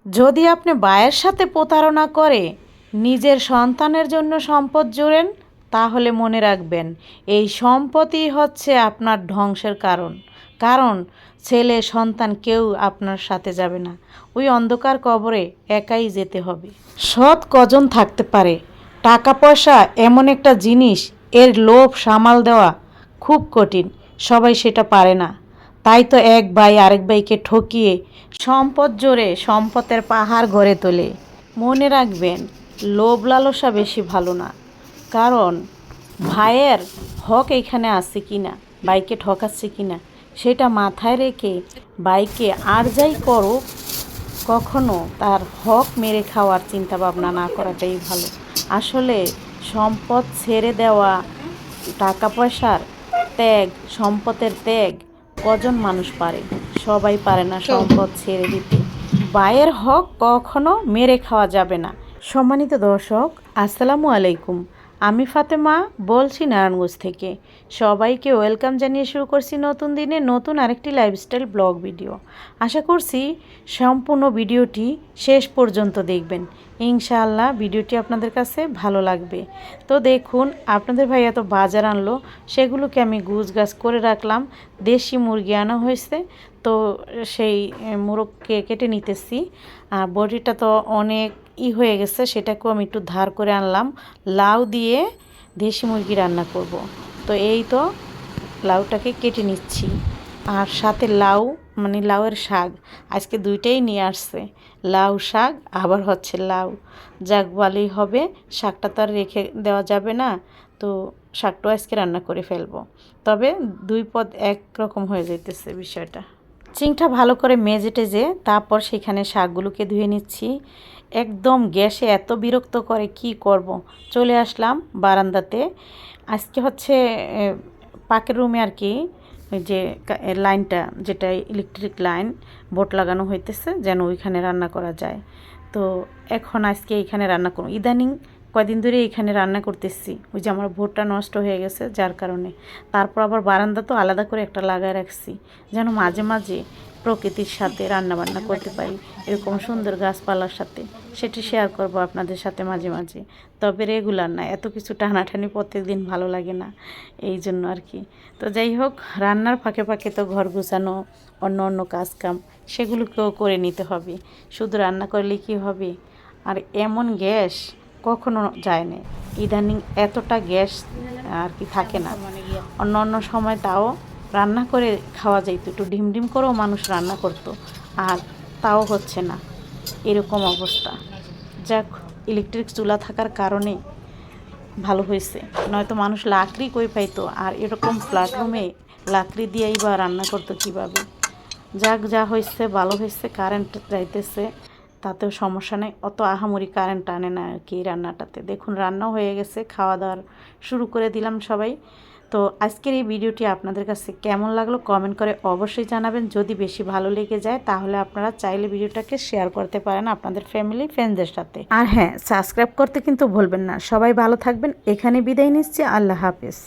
যদি আপনি ভাইয়ের সাথে প্রতারণা করে নিজের সন্তানের জন্য সম্পদ জোড়েন, তাহলে মনে রাখবেন এই সম্পদই হচ্ছে আপনার ধ্বংসের কারণ। কারণ ছেলে সন্তান কেউ আপনার সাথে যাবে না, ওই অন্ধকার কবরে একাই যেতে হবে। সৎ কজন থাকতে পারে? টাকা পয়সা এমন একটা জিনিস, এর লোভ সামাল দেওয়া খুব কঠিন, সবাই সেটা পারে না। তাই তো এক ভাই আরেক ভাইকে ঠকিয়ে সম্পদ জোরে সম্পদের পাহাড় গড়ে তোলে। মনে রাখবেন লোভ লালসা বেশি ভালো না। কারণ ভাইয়ের হক এইখানে আছে কি না, ভাইকে ঠকাচ্ছে কি না, সেটা মাথায় রেখে ভাইকে আর যাই করুক কখনো তার হক মেরে খাওয়ার চিন্তা ভাবনা না করাটাই ভালো। আসলে সম্পদ ছেড়ে দেওয়া, টাকা পয়সার ত্যাগ, সম্পদের ত্যাগ কজন মানুষ পারে? সবাই পারে না সম্পদ ছেড়ে দিতে। ভাইয়ের হক কখনো মেরে খাওয়া যাবে না। সম্মানিত দর্শক, আসসালামু আলাইকুম। আমি ফাতেমা বলছি নারায়ণগঞ্জ থেকে। সবাইকে ওয়েলকাম জানিয়ে শুরু করছি নতুন দিনে নতুন আরেকটি লাইফস্টাইল ব্লগ ভিডিও। আশা করছি সম্পূর্ণ ভিডিওটি শেষ পর্যন্ত দেখবেন। ইনশাআল্লাহ ভিডিওটি আপনাদের কাছে ভালো লাগবে। তো দেখুন, আপনাদের ভাইয়া তো বাজার আনলো, সেগুলোকে আমি গুছগাছ করে রাখলাম। দেশি মুরগি আনা হয়েছে, তো সেই মোরগকে কেটে নিতেছি। আর বডিটা তো অনেক হয়ে গেছে, সেটাকেও আমি একটু ধার করে আনলাম। লাউ দিয়ে দেশি মুরগি রান্না করব। তো এই তো লাউটাকে কেটে নিচ্ছি। আর সাথে লাউ মানে লাউয়ের শাক, আজকে দুইটাই নিয়ে আসছে, লাউ শাক আবার হচ্ছে লাউ। যাক ভালোই হবে, শাকটা তো আর রেখে দেওয়া যাবে না, তো শাকটাও আজকে রান্না করে ফেলবো। তবে দুই পদ একরকম হয়ে যাইতেছে বিষয়টা। চিংটা ভালো করে মেজে টেজে তারপর সেখানে শাকগুলোকে ধুয়ে নিচ্ছি। একদম গ্যাসে এত বিরক্ত করে, কি করব। চলে আসলাম বারান্দাতে। আজকে হচ্ছে পাকের রুমে আর কি, ওই যে লাইনটা, যেটা ইলেকট্রিক লাইন বোর্ড লাগানো হইতেছে যেন ওইখানে রান্না করা যায়। তো এখন আজকে এইখানে রান্না করব। ইদানিং কয়দিন ধরে এইখানে রান্না করতেছি, ওই যে আমার ভোটটা নষ্ট হয়ে গেছে যার কারণে। তারপর আবার বারান্দা তো আলাদা করে একটা লাগায় রাখছি, যেন মাঝে মাঝে প্রকৃতির সাথে রান্না বান্না করতে পারি, এরকম সুন্দর গাছপালার সাথে। সেটি শেয়ার করব আপনাদের সাথে মাঝে মাঝে, তবে রেগুলার না। এত কিছু টানাটানি প্রত্যেক দিন ভালো লাগে না, এই জন্য আর কি। তো যাই হোক, রান্নার ফাঁকে ফাঁকে তো ঘর গুছানো, অন্য অন্য কাজ কাম সেগুলোকেও করে নিতে হবে। শুধু রান্না করলে কি হবে? আর এমন গ্যাস কখনো যায় না, ইদানিং এতটা গ্যাস আর কি থাকে না। অন্য অন্য সময় তাও রান্না করে খাওয়া যাইতো, একটু ডিম ডিম করেও মানুষ রান্না করতো, আর তাও হচ্ছে না, এরকম অবস্থা। যাক, ইলেকট্রিক চুলা থাকার কারণে ভালো হয়েছে, নয়তো মানুষ লাকড়ি কই পাইতো, আর এরকম ফ্ল্যাট রুমে লাকড়ি দিয়েই বা রান্না করতো কীভাবে। যাক, যা হয়েছে ভালো হয়েছে, কারেন্ট যাইতেছে তাতেও সমস্যা নেই, অত আহামরি কারেন্ট টানে না আর কি রান্নাটাতে। দেখুন রান্নাও হয়ে গেছে, খাওয়া দাওয়ার শুরু করে দিলাম সবাই। তো আজকের এই ভিডিওটি আপনাদের কাছে কেমন লাগলো কমেন্ট করে অবশ্যই জানাবেন। যদি বেশি ভালো লেগে যায় তাহলে আপনারা চাইলে ভিডিওটাকে শেয়ার করতে পারেন আপনাদের ফ্যামিলি ফ্রেন্ডসদের সাথে। আর হ্যাঁ, সাবস্ক্রাইব করতে কিন্তু ভুলবেন না। সবাই ভালো থাকবেন, এখানে বিদায় নিচ্ছি, আল্লাহ হাফেজ।